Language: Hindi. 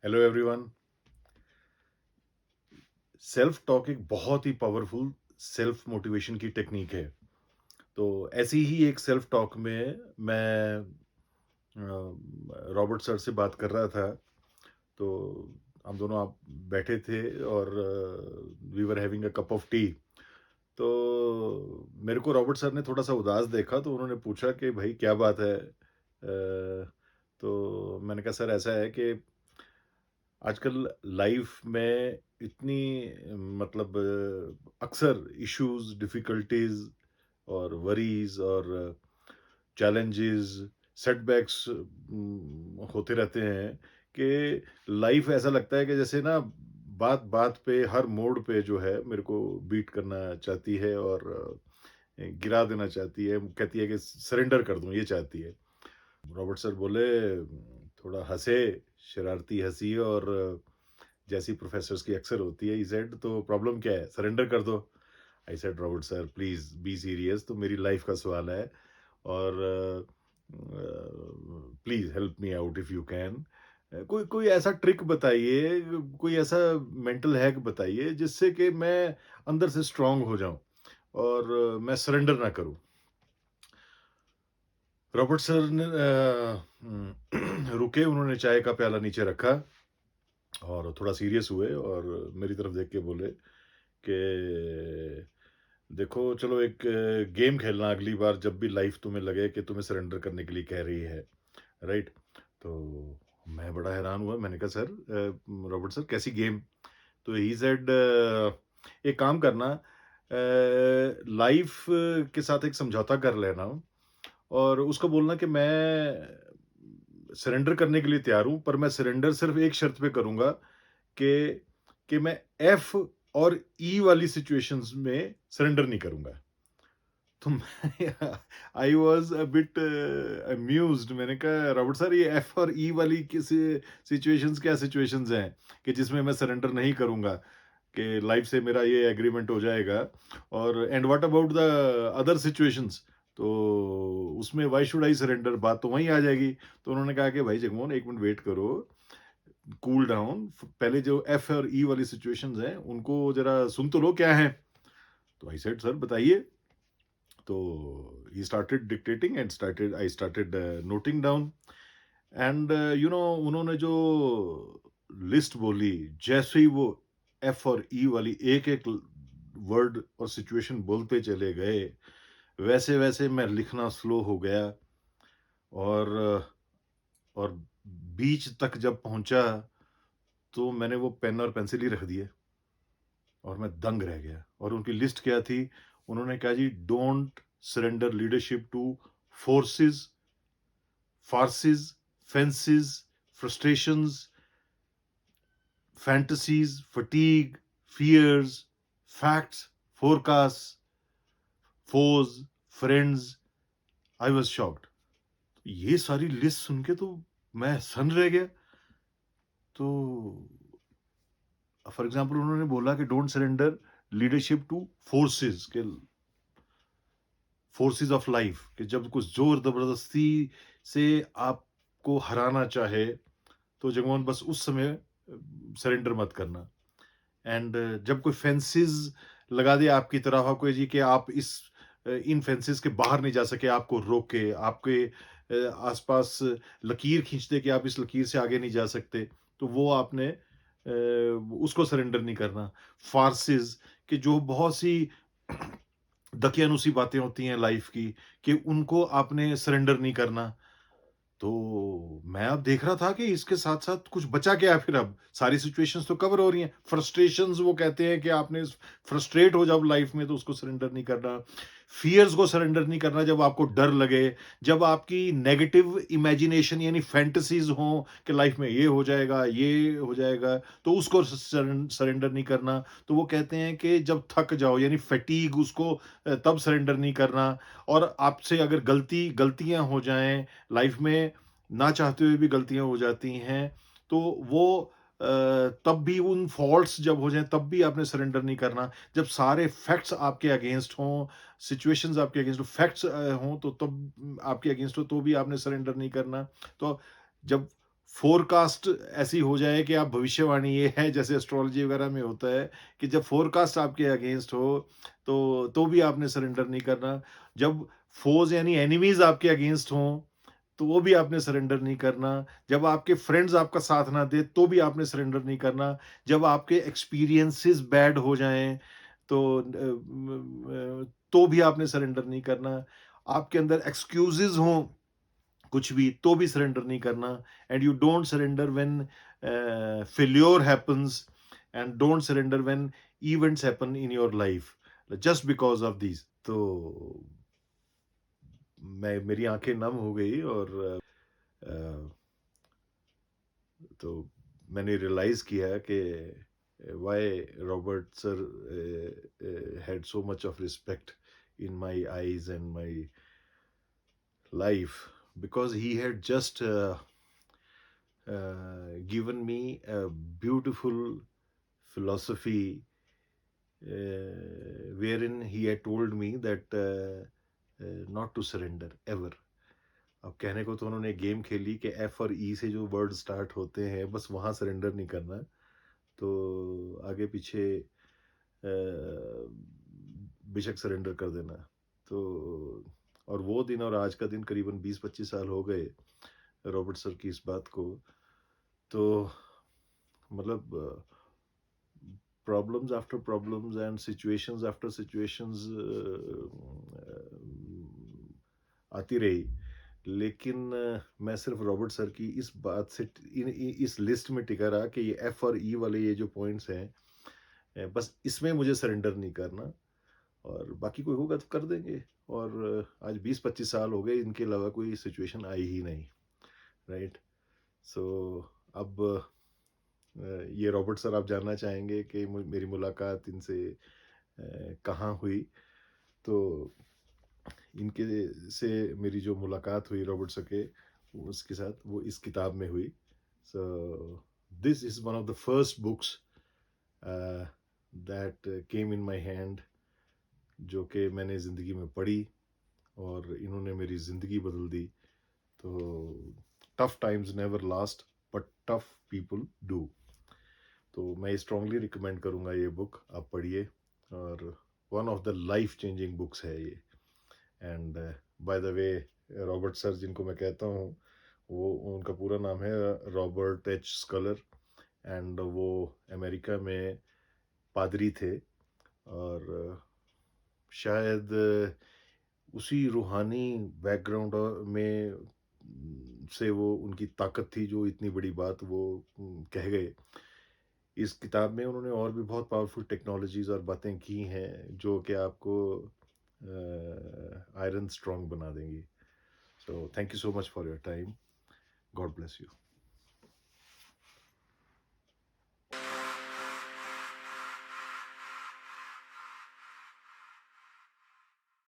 Hello everyone. सेल्फ टॉक एक बहुत ही पावरफुल सेल्फ मोटिवेशन की टेक्निक है। तो ऐसी ही एक सेल्फ टॉक में मैं रॉबर्ट सर से बात कर रहा था। तो हम दोनों आप बैठे थे और we were having a cup of tea. तो मेरे को रॉबर्ट सर ने थोड़ा सा उदास देखा, तो उन्होंने पूछा कि भाई क्या बात है। तो मैंने कहा सर ऐसा है कि आजकल लाइफ में इतनी मतलब अक्सर इश्यूज, डिफिकल्टीज और वरीज और चैलेंजेस, सेटबैक्स होते रहते हैं कि लाइफ ऐसा लगता है कि जैसे ना बात बात पे, हर मोड़ पे जो है मेरे को बीट करना चाहती है और गिरा देना चाहती है। कहती है कि सरेंडर कर दूं, ये चाहती है। रॉबर्ट सर बोले, थोड़ा हंसे, शरारती हंसी, और जैसी प्रोफेसर्स की अक्सर होती है, ही सेड तो प्रॉब्लम क्या है, सरेंडर कर दो। I said Robert sir please be serious, तो मेरी लाइफ का सवाल है और please help me out if you can. कोई कोई ऐसा ट्रिक बताइए, कोई ऐसा मेंटल हैक बताइए जिससे कि मैं अंदर से स्ट्रांग हो जाऊं और मैं सरेंडर ना करूं। रॉबर्ट सर ने रुके, उन्होंने चाय का प्याला नीचे रखा और थोड़ा सीरियस हुए और मेरी तरफ देख के बोले कि देखो, चलो एक गेम खेलना अगली बार जब भी लाइफ तुम्हें लगे कि तुम्हें सरेंडर करने के लिए कह रही है, राइट? तो मैं बड़ा हैरान हुआ, मैंने कहा सर, रॉबर्ट सर कैसी गेम? तो ही सेड एक काम करना, लाइफ के साथ एक समझौता कर लेना और उसको बोलना कि मैं सरेंडर करने के लिए तैयार हूँ, पर मैं सरेंडर सिर्फ एक शर्त पे करूँगा कि मैं एफ और ई वाली सिचुएशंस में सरेंडर नहीं करूँगा। तो मैं आई वाज़ अ बिट अम्यूज़्ड। मैंने कहा रॉबर्ट सर, ये एफ और ई वाली किस सिचुएशंस, क्या सिचुएशंस हैं कि जिसमें मैं सरेंडर नहीं करूँगा, कि लाइफ से मेरा ये एग्रीमेंट हो जाएगा? और and what about the other situations? तो उसमें व्हाई शुड आई सरेंडर, बात तो वहीं आ जाएगी। तो उन्होंने कहा कि भाई जगमोहन, एक मिनट वेट करो, कूल डाउन, पहले जो एफ और ई वाली सिचुएशंस हैं उनको जरा सुन तो लो क्या है। तो आई सेड सर बताइए। तो he started dictating and started I started noting down and उन्होंने जो लिस्ट बोली, जैसे ही वो एफ और ई वाली एक एक वर्ड और सिचुएशन बोलते चले गए, वैसे वैसे मैं लिखना स्लो हो गया और और बीच तक जब पहुंचा तो मैंने वो पेन और पेंसिल ही रख दिए और मैं दंग रह गया। और उनकी लिस्ट क्या थी? उन्होंने कहा जी, don't surrender leadership to forces, farces, fences, frustrations, fantasies, fatigue, fears, facts, forecasts, foes, friends. I was shocked. ये सारी लिस्ट सुन के तो मैं सन रह गया। तो फॉर एग्जांपल उन्होंने बोला कि don't surrender leadership to forces, के फोर्सेस ऑफ लाइफ, कि जब कुछ जोर जबरदस्ती से आपको हराना चाहे तो जगमोहन बस उस समय सरेंडर मत करना। एंड जब कोई फेंसेस लगा दे आपकी तरफ, कोई जी कि आप इस इन फेंसेस के बाहर नहीं जा सके, आपको रोके, आपके आसपास लकीर खींच दे कि आप इस लकीर से आगे नहीं जा सकते, तो वो आपने उसको सरेंडर नहीं करना। फार्सेस, कि जो बहुत सी दकियानुसी बातें होती हैं लाइफ की, कि उनको आपने सरेंडर नहीं करना। तो मैं अब देख रहा था कि इसके साथ-साथ कुछ बचा क्या है फिर अब? सारी सिचुएशंस तो कवर हो रही हैं। फ्रस्ट्रेशंस, वो कहते हैं कि आपने फ्रस्ट्रेट हो जब लाइफ में, तो उसको सरेंडर नहीं करना। फ़ियर्स को सरेंडर नहीं करना जब आपको डर लगे, जब आपकी नेगेटिव इमेजिनेशन यानी फैंटेसीज़ हों कि लाइफ में ये हो जाएगा, तो उसको सरेंडर नहीं करना। तो वो कहते हैं कि जब थक जाओ यानी फैटीग, उसको तब सरेंडर नहीं करना। और आपसे अगर गलतियाँ हो जाएँ लाइफ में, ना चाहते हुए भी गलतियाँ हो जाती हैं, तो वो तब भी उन फॉल्ट्स जब हो जाएँ तब भी आपने सरेंडर नहीं करना। जब सारे फैक्ट्स आपके अगेंस्ट हों, सिचुएशंस आपके अगेंस्ट हों, फैक्ट्स हों, तो तब आपके अगेंस्ट हो तो भी आपने सरेंडर नहीं करना। तो जब फ़ोरकास्ट ऐसी हो जाए कि आप भविष्यवाणी ये है जैसे एस्ट्रोलॉजी वगैरह में होता है कि जब फ़ोरकास्ट आपके अगेंस्ट हो, तो भी आपने सरेंडर नहीं करना। जब फ़ोज़ यानी एनिमीज़ आपके अगेंस्ट हों, तो वो भी आपने सरेंडर नहीं करना। जब आपके फ्रेंड्स आपका साथ ना दें, तो भी आपने सरेंडर नहीं करना। जब आपके एक्सपीरियंसेस बैड हो जाएँ, तो भी आपने सरेंडर नहीं करना। आपके अंदर एक्सक्यूज़ेज़ हों कुछ भी, तो भी सरेंडर नहीं करना। And you don't surrender when failure happens, and don't surrender when events happen in your life just because of these. तो मैं मेरी आँखें नम हो गई और अ, तो मैंने रियलाइज़ किया कि why Robert sir had so much of respect in my eyes and my life, because he had just given me a beautiful philosophy, wherein he had told me that not to surrender ever. अब कहने को तो उन्होंने गेम खेली कि एफ और ई से जो वर्ड स्टार्ट होते हैं बस वहाँ सरेंडर नहीं करना। तो आगे पीछे बेशक सरेंडर कर देना। तो और वो दिन और आज का दिन करीबन 20-25 साल हो गए रॉबर्ट सर की इस बात को। तो मतलब problems after problems and situations after situations आती रही। लेकिन मैं सिर्फ रॉबर्ट सर की इस बात से इस लिस्ट में टिका रहा कि ये एफ और ई वाले ये जो पॉइंट्स हैं, बस इसमें मुझे सरेंडर नहीं करना, और बाकी कोई होगा तो कर देंगे। और आज 20-25 साल हो गए, इनके अलावा कोई सिचुएशन आई ही नहीं, राइट। सो अब ये रॉबर्ट सर आप जानना चाहेंगे कि मेरी मुलाकात इनसे कहाँ हुई। तो इनके से मेरी जो मुलाकात हुई रॉबर्ट सर के उसके साथ, वो इस किताब में हुई। So this is one of the first books that came in my hand, जो कि मैंने ज़िंदगी में पढ़ी और इन्होंने मेरी ज़िंदगी बदल दी। तो tough times never last, but tough people do. तो मैं स्ट्रांगली रिकमेंड करूँगा ये बुक आप पढ़िए, और one of the life changing books है ये। And by the way, Robert sir जिनको मैं कहता हूँ, वो उनका पूरा नाम है रॉबर्ट एच स्कलर, एंड वो अमेरिका में पादरी थे। और शायद उसी रूहानी बैकग्राउंड में से वो उनकी ताकत थी जो इतनी बड़ी बात वो कह गए। इस किताब में उन्होंने और भी बहुत पावरफुल टेक्नोलॉजीज़ और बातें की हैं जो कि आपको आयरन स्ट्रांग बना देंगी। So thank you so much for your time. God bless you.